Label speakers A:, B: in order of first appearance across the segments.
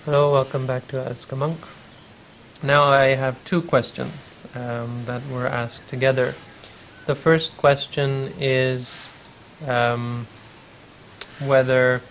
A: Hello, welcome back to Ask a Monk. Now I have two questions that were asked together. The first question is whether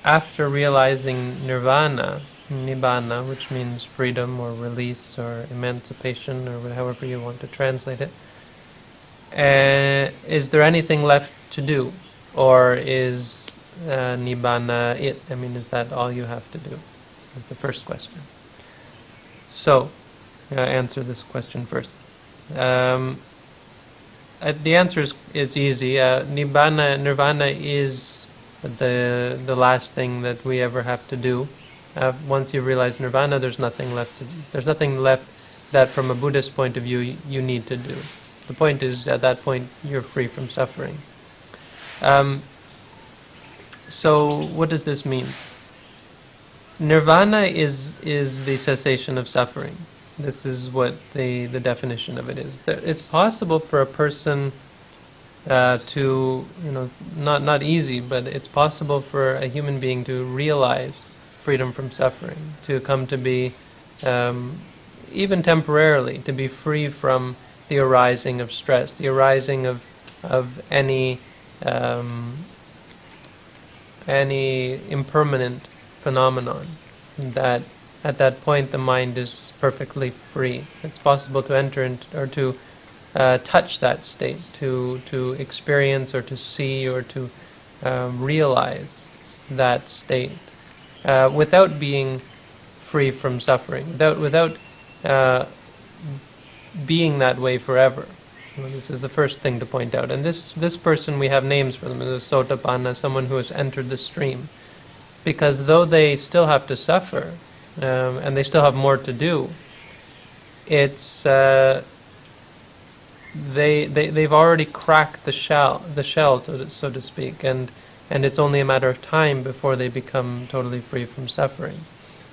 A: after realizing Nirvana, Nibbana, which means freedom or release or emancipation or however you want to translate it, is there anything left to do? Or is Nibbana it? I mean, is that all you have to do? That's the first question. So, answer this question first. The answer is easy. Nirvana is the last thing that we ever have to do. Once you realize Nirvana, there's nothing left. There's nothing left that, from a Buddhist point of view, you need to do. The point is, at that point, you're free from suffering. So, what does this mean? Nirvana is the cessation of suffering. This is what the definition of it is. It's possible for a person to, not easy, but it's possible for a human being to realize freedom from suffering, to come to be, even temporarily, to be free from the arising of stress, the arising of any impermanent phenomenon, that at that point the mind is perfectly free. It's possible to enter into, or to touch that state, to experience or to see or to realize that state without being free from suffering, without being that way forever. Well, this is the first thing to point out. And this person, we have names for them, is a Sotapanna, someone who has entered the stream. Because though they still have to suffer, and they still have more to do, it's they've already cracked the shell, so to speak, and it's only a matter of time before they become totally free from suffering.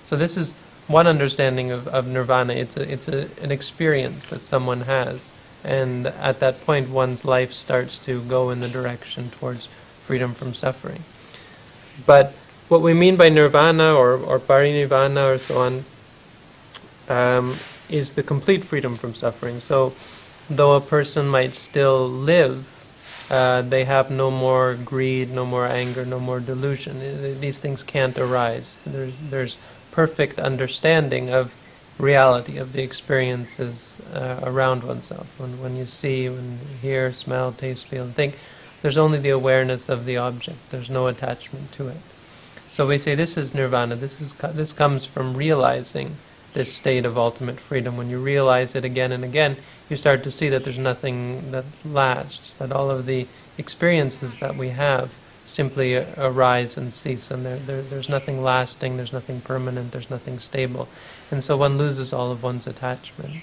A: So this is one understanding of Nirvana. It's an experience that someone has, and at that point, one's life starts to go in the direction towards freedom from suffering. But what we mean by Nirvana or Parinirvana or so on is the complete freedom from suffering. So, though a person might still live, they have no more greed, no more anger, no more delusion. These things can't arise. There's perfect understanding of reality, of the experiences around oneself. When you see, when you hear, smell, taste, feel, and think, there's only the awareness of the object. There's no attachment to it. So we say this is Nirvana. This comes from realizing this state of ultimate freedom. When you realize it again and again, you start to see that there's nothing that lasts, that all of the experiences that we have simply arise and cease, and there's nothing lasting, there's nothing permanent, there's nothing stable. And so one loses all of one's attachment.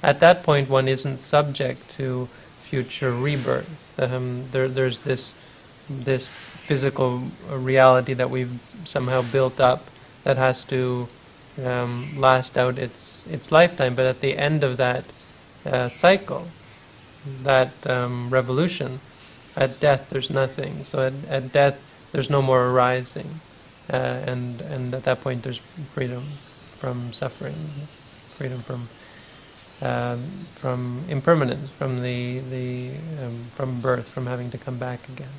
A: At that point, one isn't subject to future rebirth. There's this physical reality that we've somehow built up that has to last out its lifetime. But at the end of that cycle, that revolution, at death there's nothing. So at death there's no more arising, and at that point there's freedom from suffering, freedom from impermanence, from from birth, from having to come back again.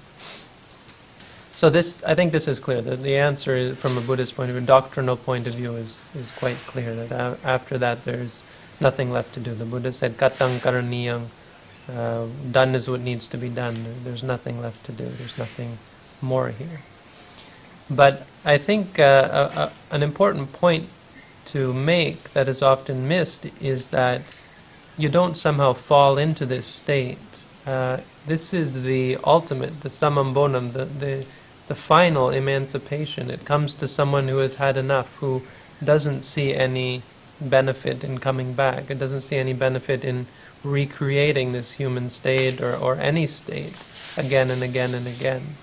A: So I think this is clear. The answer is, from a Buddhist point of view, doctrinal point of view, is quite clear. That after that there's nothing left to do. The Buddha said, "Katang karaniyang," done is what needs to be done. There's nothing left to do. There's nothing more here. But I think an important point to make that is often missed is that you don't somehow fall into this state. This is the ultimate, the summum bonum, the final emancipation. It comes to someone who has had enough, who doesn't see any benefit in coming back. It doesn't see any benefit in recreating this human state or any state again and again and again.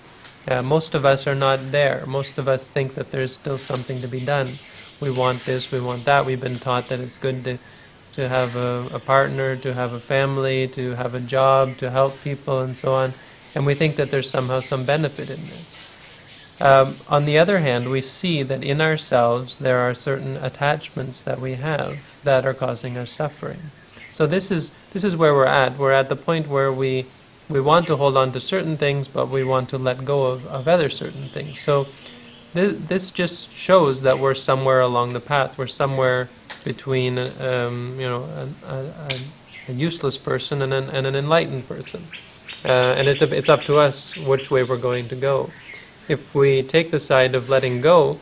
A: Most of us are not there. Most of us think that there's still something to be done. We want this, we want that. We've been taught that it's good to have a partner, to have a family, to have a job, to help people, and so on. And we think that there's somehow some benefit in this. On the other hand, we see that in ourselves there are certain attachments that we have that are causing us suffering. So this is where we're at. We're at the point where we want to hold on to certain things, but we want to let go of other certain things. So this just shows that we're somewhere along the path. We're somewhere between a useless person and an enlightened person, and it's up to us which way we're going to go. If we take the side of letting go,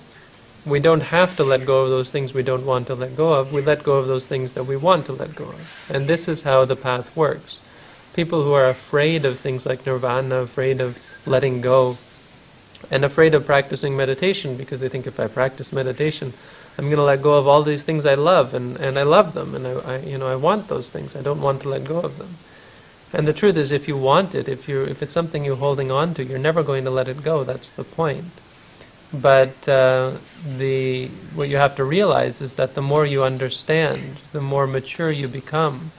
A: we don't have to let go of those things we don't want to let go of. We let go of those things that we want to let go of. And this is how the path works. People who are afraid of things like nirvana, afraid of letting go, and afraid of practicing meditation, because they think if I practice meditation, I'm going to let go of all these things I love, and I love them, and I want those things. I don't want to let go of them. And the truth is, if you want it, if it's something you're holding on to, you're never going to let it go. That's the point. But what you have to realize is that the more you understand, the more mature you become,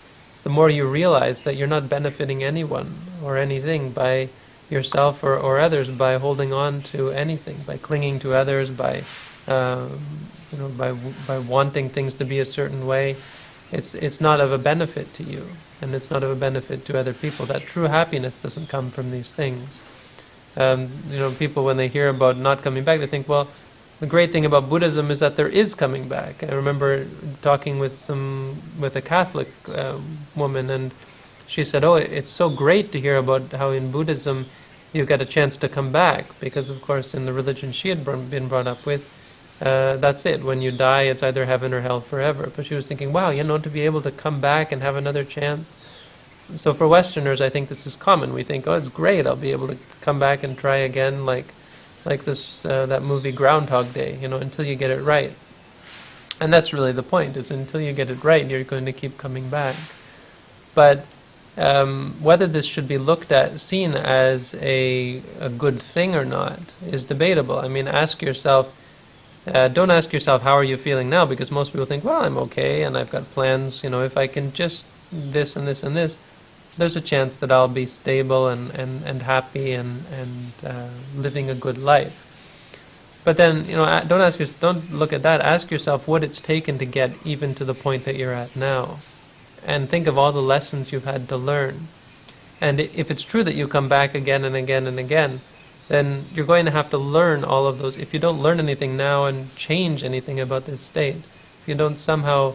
A: the more you realize that you're not benefiting anyone or anything by yourself or others by holding on to anything, by clinging to others, by wanting things to be a certain way. It's not of a benefit to you, and it's not of a benefit to other people. That true happiness doesn't come from these things. People, when they hear about not coming back, they think, well, the great thing about Buddhism is that there is coming back. I remember talking with a Catholic woman, and she said, oh, it's so great to hear about how in Buddhism you get a chance to come back, because of course in the religion she had been brought up with, that's it. When you die, it's either heaven or hell forever. But she was thinking, wow, to be able to come back and have another chance. So for Westerners, I think this is common. We think, oh, it's great, I'll be able to come back and try again, like this that movie Groundhog Day, until you get it right. And that's really the point, is until you get it right, you're going to keep coming back. But whether this should be seen as a good thing or not, is debatable. I mean, ask yourself, don't ask yourself, how are you feeling now? Because most people think, well, I'm okay, and I've got plans, if I can just this and this and this, there's a chance that I'll be stable and happy and living a good life. But then, don't look at that. Ask yourself what it's taken to get even to the point that you're at now. And think of all the lessons you've had to learn. And if it's true that you come back again and again and again, then you're going to have to learn all of those. If you don't learn anything now and change anything about this state, if you don't somehow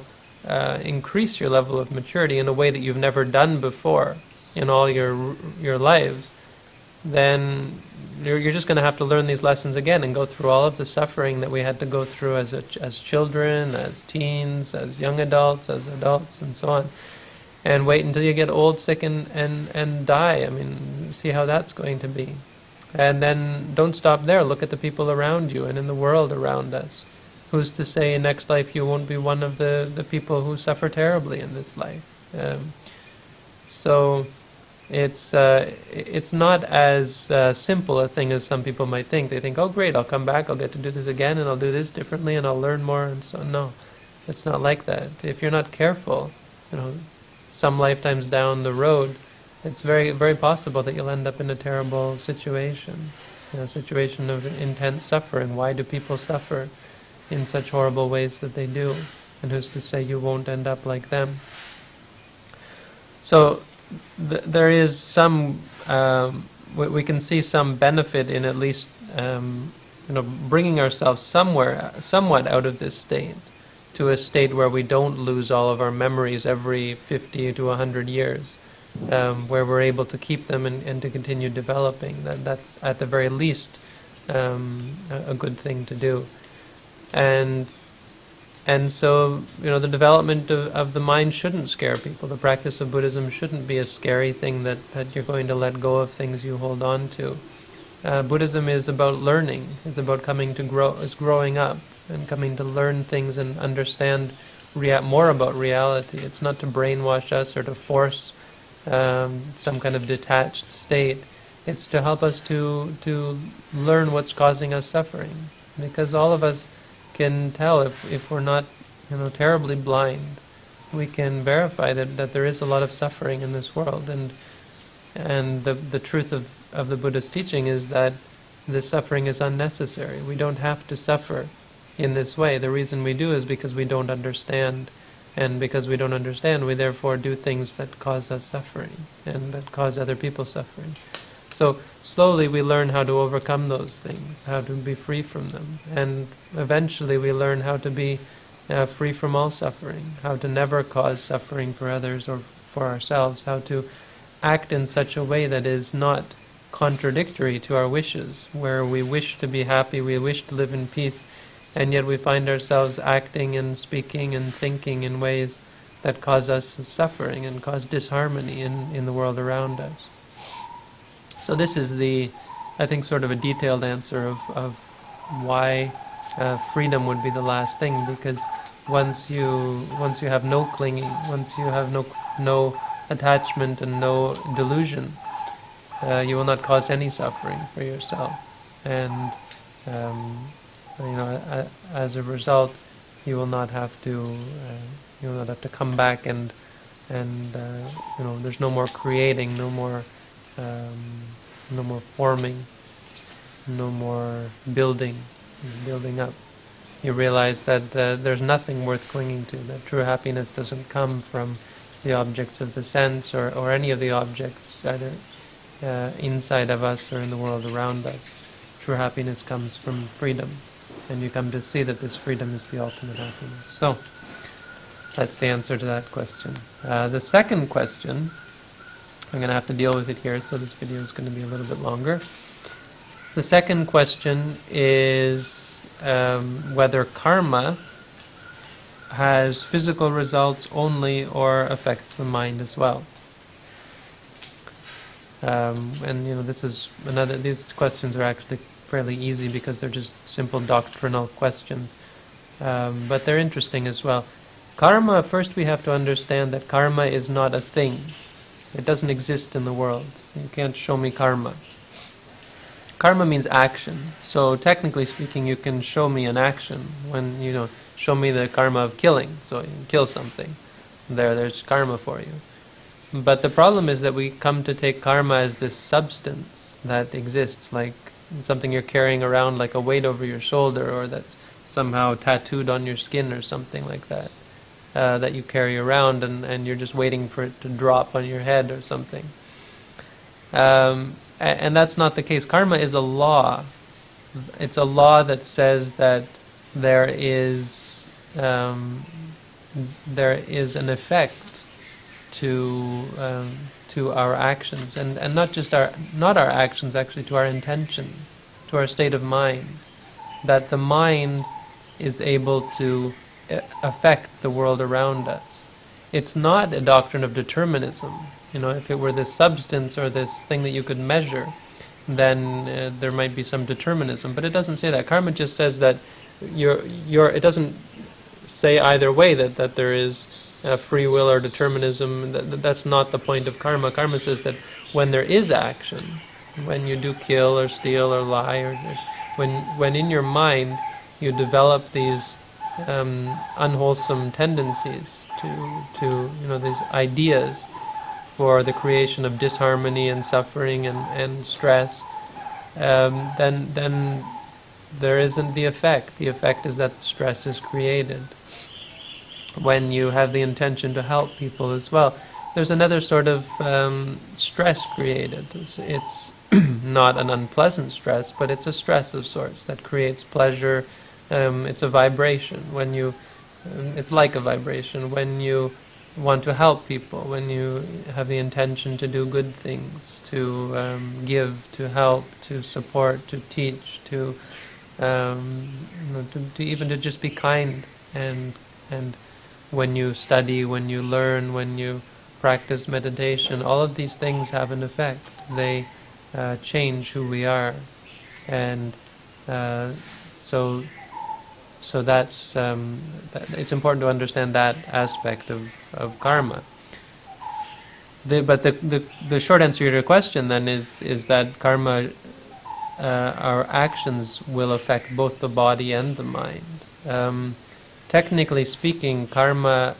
A: increase your level of maturity in a way that you've never done before in all your lives, then you're just going to have to learn these lessons again and go through all of the suffering that we had to go through as children, as teens, as young adults, as adults, and so on. And wait until you get old, sick, and die. I mean, see how that's going to be. And then don't stop there. Look at the people around you and in the world around us. Who's to say in next life you won't be one of the people who suffer terribly in this life? So it's not as simple a thing as some people might think. They think, oh great, I'll come back, I'll get to do this again, and I'll do this differently, and I'll learn more, and so on. No, it's not like that. If you're not careful, some lifetimes down the road, it's very, very possible that you'll end up in a terrible situation, a situation of intense suffering. Why do people suffer in such horrible ways that they do? And who's to say you won't end up like them? So there is some, we can see some benefit in at least, bringing ourselves somewhat out of this state to a state where we don't lose all of our memories every 50 to 100 years. Where we're able to keep them and to continue developing. That's at the very least a good thing to do. And so, the development of the mind shouldn't scare people. The practice of Buddhism shouldn't be a scary thing that you're going to let go of things you hold on to. Buddhism is about learning, is about growing up and coming to learn things and understand more about reality. It's not to brainwash us or to force some kind of detached state. It's to help us to learn what's causing us suffering, because all of us can tell if we're not terribly blind, we can verify that there is a lot of suffering in this world, and the truth of the Buddha's teaching is that this suffering is unnecessary. We don't have to suffer in this way. The reason we do is because we don't understand. And because we don't understand, we therefore do things that cause us suffering and that cause other people suffering. So slowly we learn how to overcome those things, how to be free from them. And eventually we learn how to be free from all suffering, how to never cause suffering for others or for ourselves, how to act in such a way that is not contradictory to our wishes, where we wish to be happy, we wish to live in peace, and yet we find ourselves acting and speaking and thinking in ways that cause us suffering and cause disharmony in the world around us. So this is I think, sort of a detailed answer of why freedom would be the last thing, because once you have no clinging, once you have no attachment and no delusion, you will not cause any suffering for yourself, and as a result, you will not have to come back and there's no more creating, no more forming, no more building up. You realize that there's nothing worth clinging to, that true happiness doesn't come from the objects of the sense or any of the objects either inside of us or in the world around us. True happiness comes from freedom, and you come to see that this freedom is the ultimate happiness. So, that's the answer to that question. The second question, I'm going to have to deal with it here, so this video is going to be a little bit longer. The second question is whether karma has physical results only or affects the mind as well. These questions are actually fairly easy because they're just simple doctrinal questions. But they're interesting as well. Karma, first we have to understand that karma is not a thing. It doesn't exist in the world. You can't show me karma. Karma means action. So technically speaking, you can show me an action when, show me the karma of killing. So you kill something. There's karma for you. But the problem is that we come to take karma as this substance that exists, like something you're carrying around like a weight over your shoulder, or that's somehow tattooed on your skin or something like that, that you carry around and you're just waiting for it to drop on your head or something. And that's not the case. Karma is a law. It's a law that says that there is an effect to our actions, and not our actions, actually, to our intentions, to our state of mind. That the mind is able to affect the world around us. It's not a doctrine of determinism. If it were this substance or this thing that you could measure, then there might be some determinism. But it doesn't say that. Karma just says that it doesn't say either way that there is free will or determinism. That's not the point of karma. Karma says that when there is action, when you do kill or steal or lie, or when in your mind you develop these unwholesome tendencies to these ideas for the creation of disharmony and suffering and stress, then there isn't the effect. The effect is that stress is created. When you have the intention to help people as well, there's another sort of stress created. It's not an unpleasant stress, but it's a stress of sorts that creates pleasure. It's a vibration. It's like a vibration when you want to help people, when you have the intention to do good things, to give, to help, to support, to teach, to even to just be kind, and when you study, when you learn, when you practice meditation, all of these things have an effect. They change who we are, and so that's it's important to understand that aspect of karma. But the short answer to your question then is that karma, our actions will affect both the body and the mind. Technically speaking, karma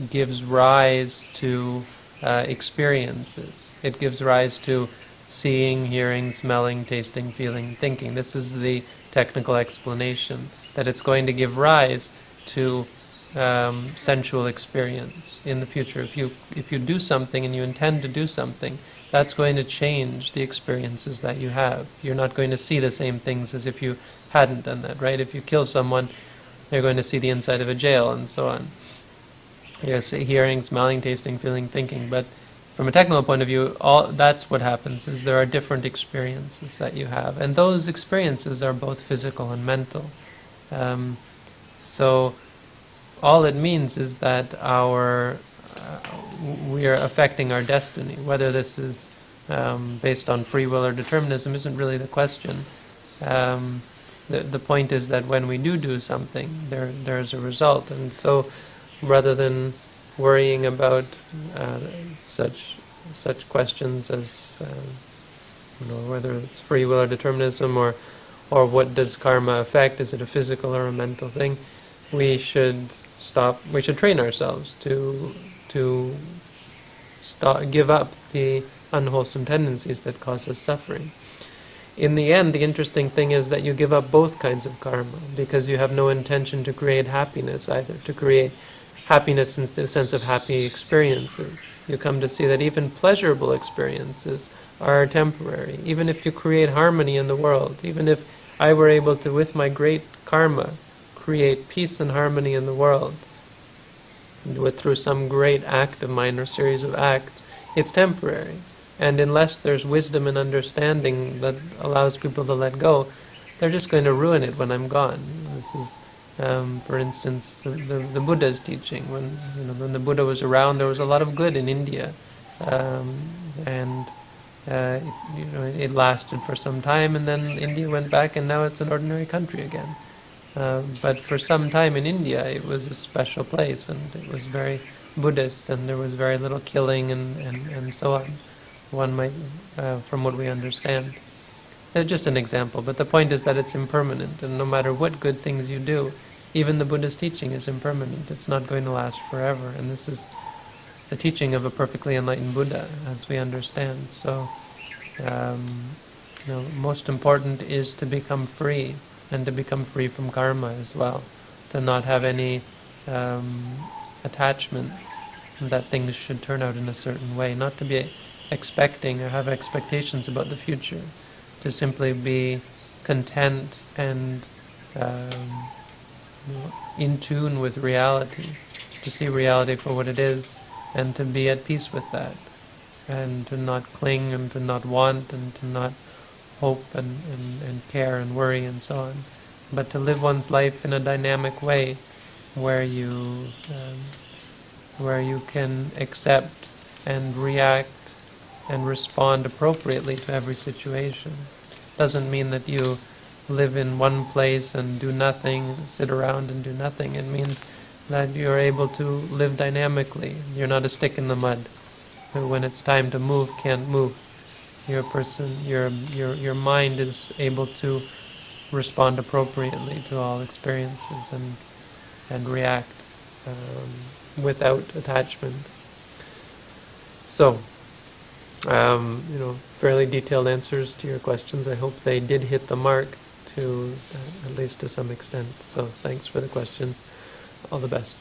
A: gives rise to experiences. It gives rise to seeing, hearing, smelling, tasting, feeling, thinking. This is the technical explanation, that it's going to give rise to sensual experience in the future. If you do something and you intend to do something, that's going to change the experiences that you have. You're not going to see the same things as if you hadn't done that, right? If you kill someone, you're going to see the inside of a jail and so on. You're hearing, smelling, tasting, feeling, thinking. But from a technical point of view, that's what happens, is there are different experiences that you have. And those experiences are both physical and mental. So all it means is that we are affecting our destiny. Whether this is based on free will or determinism isn't really the question. The point is that when we do something, there's a result. And so rather than worrying about such questions as whether it's free will or determinism, or what does karma affect, is it a physical or a mental thing, we should train ourselves to give up the unwholesome tendencies that cause us suffering. In the end, the interesting thing is that you give up both kinds of karma, because you have no intention to create happiness either, to create happiness in the sense of happy experiences. You come to see that even pleasurable experiences are temporary. Even if you create harmony in the world, even if I were able to, with my great karma, create peace and harmony in the world, through some great act of mine or series of acts, it's temporary. And unless there's wisdom and understanding that allows people to let go, they're just going to ruin it when I'm gone. This is, for instance, the Buddha's teaching. When the Buddha was around, there was a lot of good in India, and it lasted for some time, and then India went back, and now it's an ordinary country again. But for some time in India, it was a special place, and it was very Buddhist, and there was very little killing and so on. One might, from what we understand. Just an example, but the point is that it's impermanent, and no matter what good things you do, even the Buddha's teaching is impermanent. It's not going to last forever, and this is the teaching of a perfectly enlightened Buddha, as we understand. So, most important is to become free, and to become free from karma as well, to not have any attachments that things should turn out in a certain way, not to be expecting or have expectations about the future, to simply be content and in tune with reality, to see reality for what it is, and to be at peace with that, and to not cling, and to not want, and to not hope and care and worry and so on, but to live one's life in a dynamic way where you can accept and react and respond appropriately to every situation. Doesn't mean that you live in one place and do nothing, sit around and do nothing. It means that you're able to live dynamically. You're not a stick in the mud who, when it's time to move, can't move. You're a person. Your mind is able to respond appropriately to all experiences and react without attachment. So, fairly detailed answers to your questions. I hope they did hit the mark, to at least to some extent. So thanks for the questions. All the best.